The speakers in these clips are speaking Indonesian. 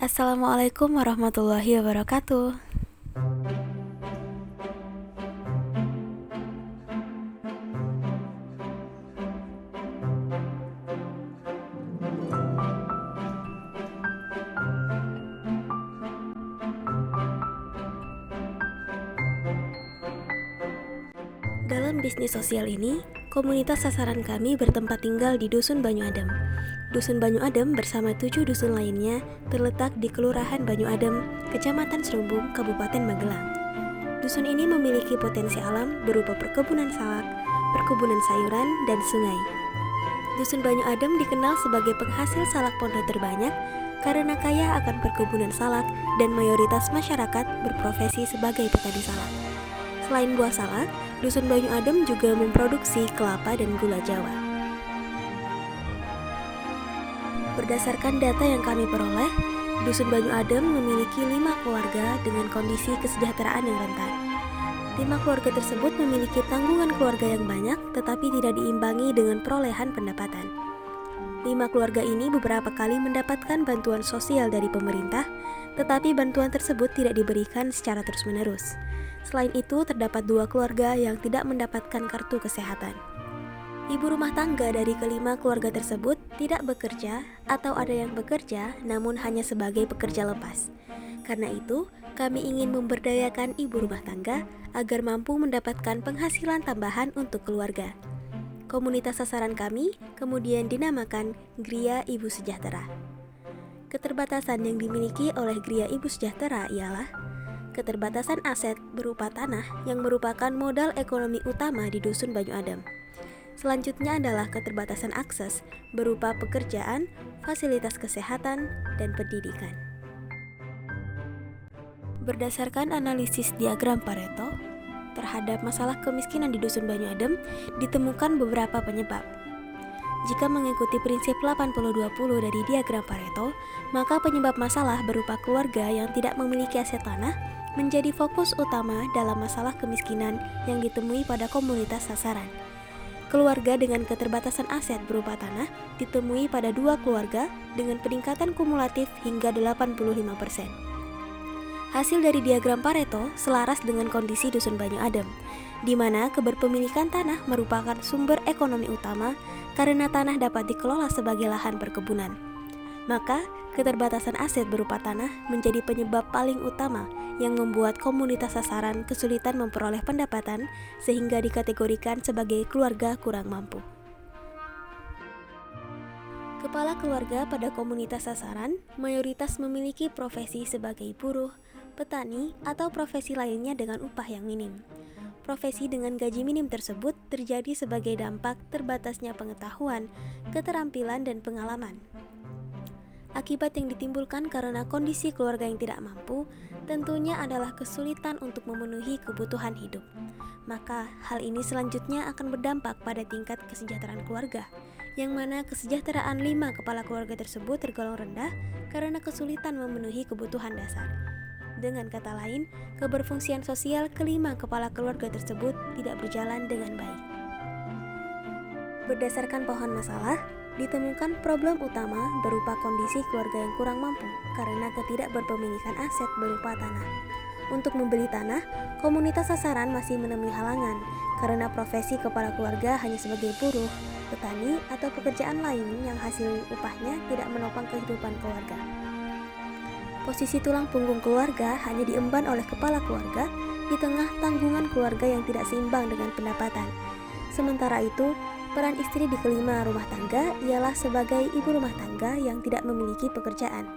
Assalamualaikum warahmatullahi wabarakatuh. Dalam bisnis sosial ini, komunitas sasaran kami bertempat tinggal di Dusun Banyu Adem. Dusun Banyu Adem bersama 7 dusun lainnya terletak di Kelurahan Banyu Adem, Kecamatan Serumbung, Kabupaten Magelang. Dusun ini memiliki potensi alam berupa perkebunan salak, perkebunan sayuran, dan sungai. Dusun Banyu Adem dikenal sebagai penghasil salak pondok terbanyak karena kaya akan perkebunan salak dan mayoritas masyarakat berprofesi sebagai petani salak. Selain buah salak, Dusun Banyu Adem juga memproduksi kelapa dan gula Jawa. Berdasarkan data yang kami peroleh, Dusun Banyu Adem memiliki 5 keluarga dengan kondisi kesejahteraan yang rentan. 5 keluarga tersebut memiliki tanggungan keluarga yang banyak, tetapi tidak diimbangi dengan perolehan pendapatan. 5 keluarga ini beberapa kali mendapatkan bantuan sosial dari pemerintah, tetapi bantuan tersebut tidak diberikan secara terus-menerus. Selain itu, terdapat 2 keluarga yang tidak mendapatkan kartu kesehatan. Ibu rumah tangga dari kelima keluarga tersebut tidak bekerja atau ada yang bekerja namun hanya sebagai pekerja lepas. Karena itu, kami ingin memberdayakan ibu rumah tangga agar mampu mendapatkan penghasilan tambahan untuk keluarga. Komunitas sasaran kami kemudian dinamakan Gria Ibu Sejahtera. Keterbatasan yang dimiliki oleh Gria Ibu Sejahtera ialah keterbatasan aset berupa tanah yang merupakan modal ekonomi utama di Dusun Banyu Adem. Selanjutnya adalah keterbatasan akses berupa pekerjaan, fasilitas kesehatan, dan pendidikan. Berdasarkan analisis diagram Pareto, terhadap masalah kemiskinan di Dusun Banyu Adem ditemukan beberapa penyebab. Jika mengikuti prinsip 80-20 dari diagram Pareto, maka penyebab masalah berupa keluarga yang tidak memiliki aset tanah menjadi fokus utama dalam masalah kemiskinan yang ditemui pada komunitas sasaran. Keluarga dengan keterbatasan aset berupa tanah ditemui pada 2 keluarga dengan peningkatan kumulatif hingga 85%. Hasil dari diagram Pareto selaras dengan kondisi Dusun Banyu Adem, di mana keberpemilikan tanah merupakan sumber ekonomi utama karena tanah dapat dikelola sebagai lahan perkebunan. Maka, keterbatasan aset berupa tanah menjadi penyebab paling utama yang membuat komunitas sasaran kesulitan memperoleh pendapatan sehingga dikategorikan sebagai keluarga kurang mampu. Kepala keluarga pada komunitas sasaran mayoritas memiliki profesi sebagai buruh, petani, atau profesi lainnya dengan upah yang minim. Profesi dengan gaji minim tersebut terjadi sebagai dampak terbatasnya pengetahuan, keterampilan, dan pengalaman. Akibat yang ditimbulkan karena kondisi keluarga yang tidak mampu tentunya adalah kesulitan untuk memenuhi kebutuhan hidup. Maka hal ini selanjutnya akan berdampak pada tingkat kesejahteraan keluarga, yang mana kesejahteraan 5 kepala keluarga tersebut tergolong rendah karena kesulitan memenuhi kebutuhan dasar. Dengan kata lain, keberfungsian sosial kelima kepala keluarga tersebut tidak berjalan dengan baik. Berdasarkan pohon masalah, ditemukan problem utama berupa kondisi keluarga yang kurang mampu karena ketidakberpemilikan aset berupa tanah. Untuk membeli tanah, komunitas sasaran masih menemui halangan karena profesi kepala keluarga hanya sebagai buruh, petani, atau pekerjaan lain yang hasil upahnya tidak menopang kehidupan keluarga. Posisi tulang punggung keluarga hanya diemban oleh kepala keluarga di tengah tanggungan keluarga yang tidak seimbang dengan pendapatan. Sementara itu, peran istri di kelima rumah tangga ialah sebagai ibu rumah tangga yang tidak memiliki pekerjaan.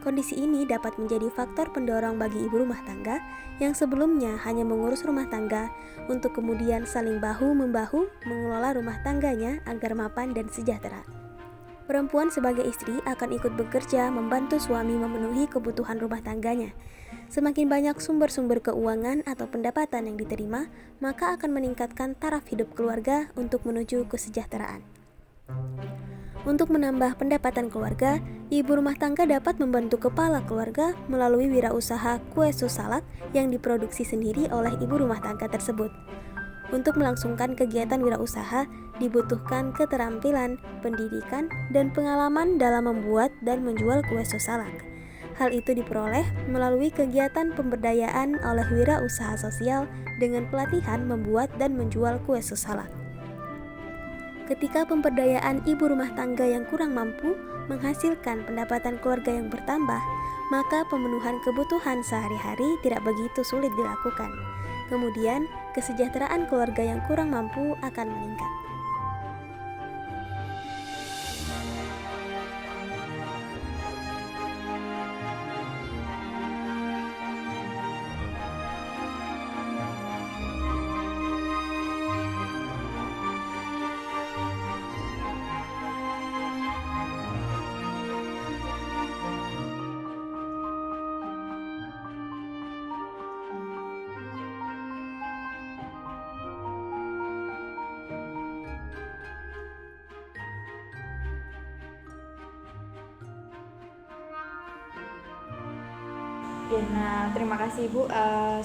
Kondisi ini dapat menjadi faktor pendorong bagi ibu rumah tangga yang sebelumnya hanya mengurus rumah tangga untuk kemudian saling bahu-membahu mengelola rumah tangganya agar mapan dan sejahtera. Perempuan sebagai istri akan ikut bekerja membantu suami memenuhi kebutuhan rumah tangganya. Semakin banyak sumber-sumber keuangan atau pendapatan yang diterima, maka akan meningkatkan taraf hidup keluarga untuk menuju kesejahteraan. Untuk menambah pendapatan keluarga, ibu rumah tangga dapat membantu kepala keluarga melalui wirausaha kue sus salak yang diproduksi sendiri oleh ibu rumah tangga tersebut. Untuk melangsungkan kegiatan wirausaha, dibutuhkan keterampilan, pendidikan, dan pengalaman dalam membuat dan menjual kue sus salak. Hal itu diperoleh melalui kegiatan pemberdayaan oleh wirausaha sosial dengan pelatihan membuat dan menjual kue sus salak. Ketika pemberdayaan ibu rumah tangga yang kurang mampu menghasilkan pendapatan keluarga yang bertambah, maka pemenuhan kebutuhan sehari-hari tidak begitu sulit dilakukan. Kemudian, kesejahteraan keluarga yang kurang mampu akan meningkat. Oke, nah terima kasih Ibu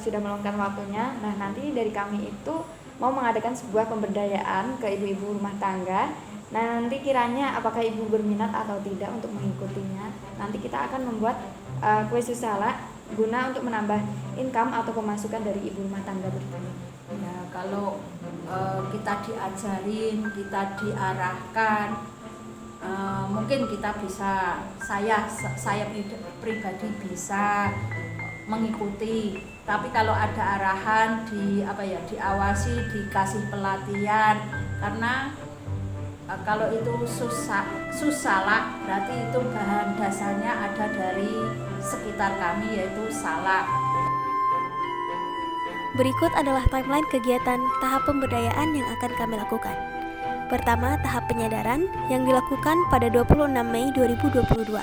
sudah meluangkan waktunya. Nah, nanti dari kami itu mau mengadakan sebuah pemberdayaan ke ibu-ibu rumah tangga. Nah, nanti kiranya apakah Ibu berminat atau tidak untuk mengikutinya. Nanti kita akan membuat kue sus salak guna untuk menambah income atau pemasukan dari ibu rumah tangga bertani. Ya, kalau kita diajarin, kita diarahkan, mungkin kita bisa, saya pribadi bisa mengikuti. Tapi kalau ada arahan, diawasi, dikasih pelatihan, karena kalau itu sus salak berarti itu bahan dasarnya ada dari sekitar kami, yaitu salak. Berikut adalah timeline kegiatan tahap pemberdayaan yang akan kami lakukan. Pertama, tahap penyadaran yang dilakukan pada 26 Mei 2022.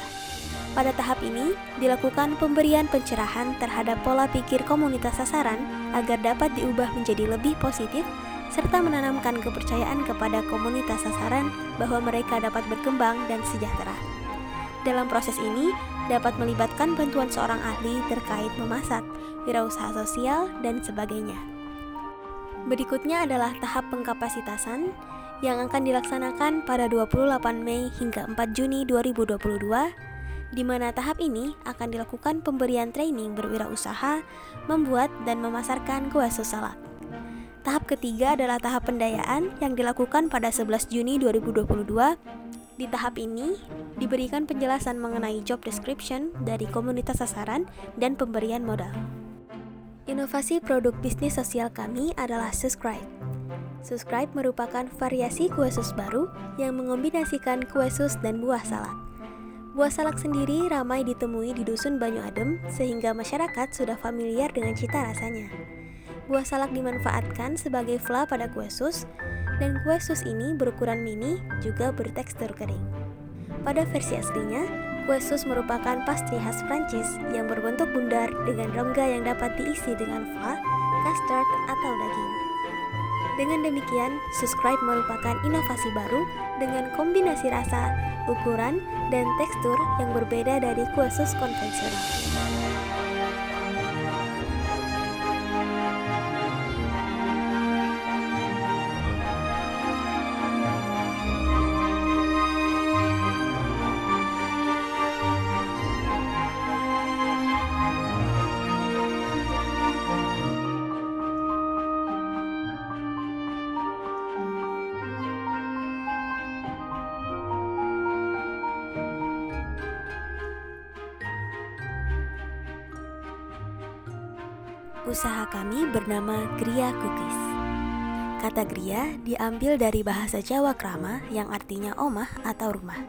Pada tahap ini, dilakukan pemberian pencerahan terhadap pola pikir komunitas sasaran agar dapat diubah menjadi lebih positif, serta menanamkan kepercayaan kepada komunitas sasaran bahwa mereka dapat berkembang dan sejahtera. Dalam proses ini, dapat melibatkan bantuan seorang ahli terkait memasak, wirausaha sosial, dan sebagainya. Berikutnya adalah tahap pengkapasitasan yang akan dilaksanakan pada 28 Mei hingga 4 Juni 2022, di mana tahap ini akan dilakukan pemberian training berwirausaha, membuat dan memasarkan kue sus salak. Tahap ketiga adalah tahap pendayaan yang dilakukan pada 11 Juni 2022. Di tahap ini, diberikan penjelasan mengenai job description dari komunitas sasaran dan pemberian modal. Inovasi produk bisnis sosial kami adalah Suscribe. Suscribe merupakan variasi kue sus baru yang mengombinasikan kue sus dan buah salak. Buah salak sendiri ramai ditemui di Dusun Banyu Adem sehingga masyarakat sudah familiar dengan cita rasanya. Buah salak dimanfaatkan sebagai fla pada kue sus, dan kue sus ini berukuran mini juga bertekstur kering. Pada versi aslinya, kue sus merupakan pastry khas Prancis yang berbentuk bundar dengan rongga yang dapat diisi dengan fla, custard, atau daging. Dengan demikian, Suscribe merupakan inovasi baru dengan kombinasi rasa, ukuran, dan tekstur yang berbeda dari kue sus konvensional. Usaha kami bernama Gria Cookies. Kata Gria diambil dari bahasa Jawa Krama yang artinya omah atau rumah.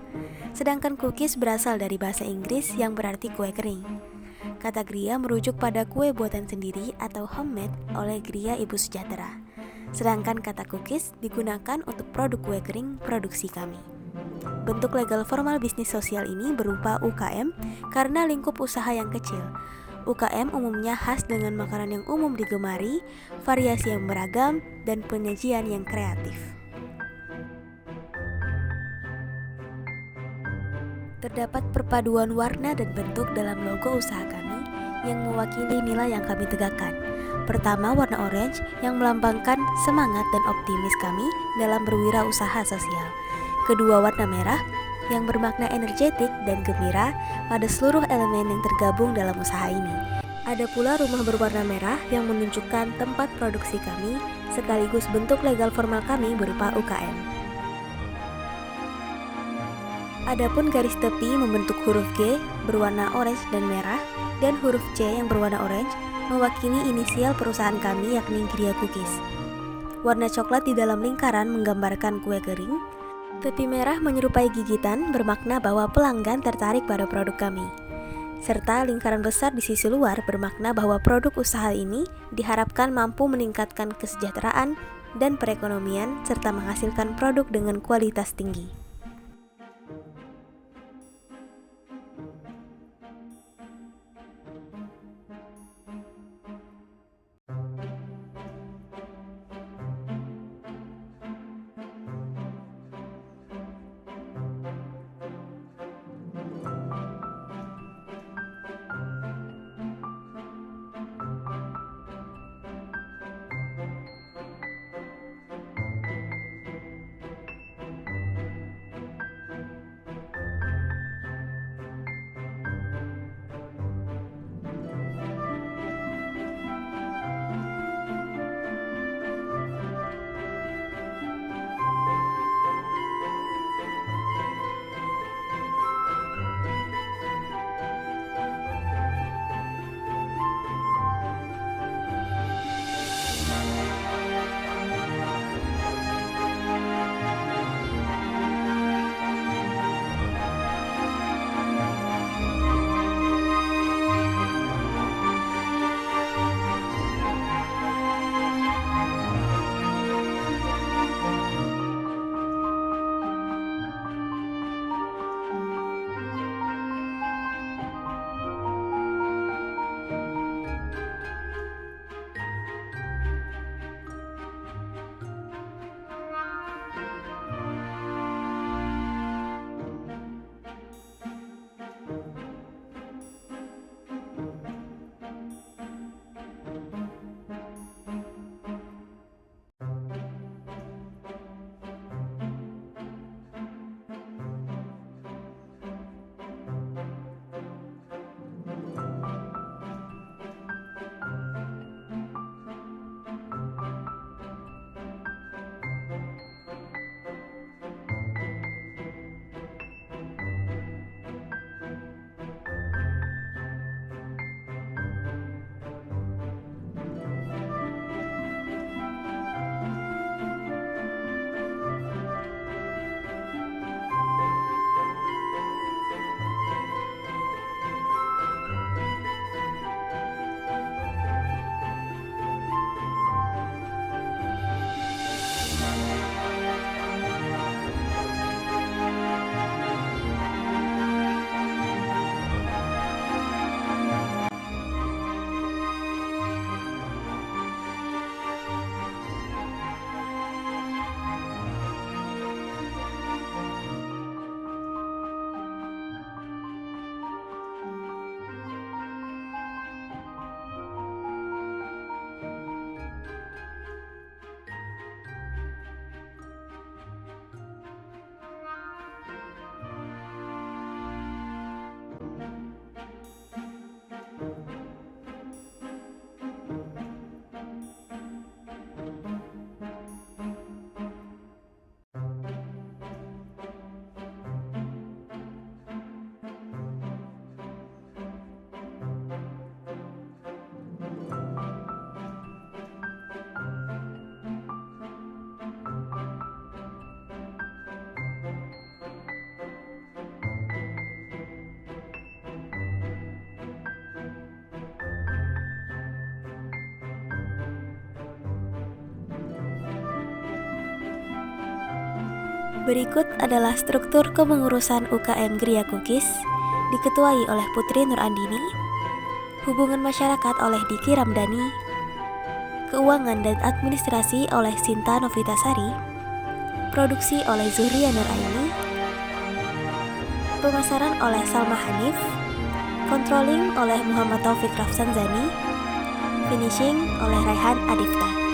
Sedangkan cookies berasal dari bahasa Inggris yang berarti kue kering. Kata Gria merujuk pada kue buatan sendiri atau homemade oleh Gria Ibu Sejahtera. Sedangkan kata cookies digunakan untuk produk kue kering produksi kami. Bentuk legal formal bisnis sosial ini berupa UKM karena lingkup usaha yang kecil. UKM umumnya khas dengan makanan yang umum digemari, variasi yang beragam, dan penyajian yang kreatif. Terdapat perpaduan warna dan bentuk dalam logo usaha kami yang mewakili nilai yang kami tegakkan. Pertama, warna orange yang melambangkan semangat dan optimis kami dalam berwirausaha sosial. Kedua, warna merah yang bermakna energetik dan gembira pada seluruh elemen yang tergabung dalam usaha ini. Ada pula rumah berwarna merah yang menunjukkan tempat produksi kami, sekaligus bentuk legal formal kami berupa UKM. Adapun garis tepi membentuk huruf G berwarna orange dan merah, dan huruf C yang berwarna orange mewakili inisial perusahaan kami yakni Gria Cookies. Warna coklat di dalam lingkaran menggambarkan kue kering. Tepi merah menyerupai gigitan bermakna bahwa pelanggan tertarik pada produk kami. Serta lingkaran besar di sisi luar bermakna bahwa produk usaha ini diharapkan mampu meningkatkan kesejahteraan dan perekonomian serta menghasilkan produk dengan kualitas tinggi. Berikut adalah struktur kepengurusan UKM Gria Cookies, diketuai oleh Putri Nurandini, hubungan masyarakat oleh Diki Ramdhani, keuangan dan administrasi oleh Sinta Novitasari, produksi oleh Zuhria Nuraini, pemasaran oleh Salma Hanif, controlling oleh Muhammad Taufik Rafsanzani, finishing oleh Raihan Adifta.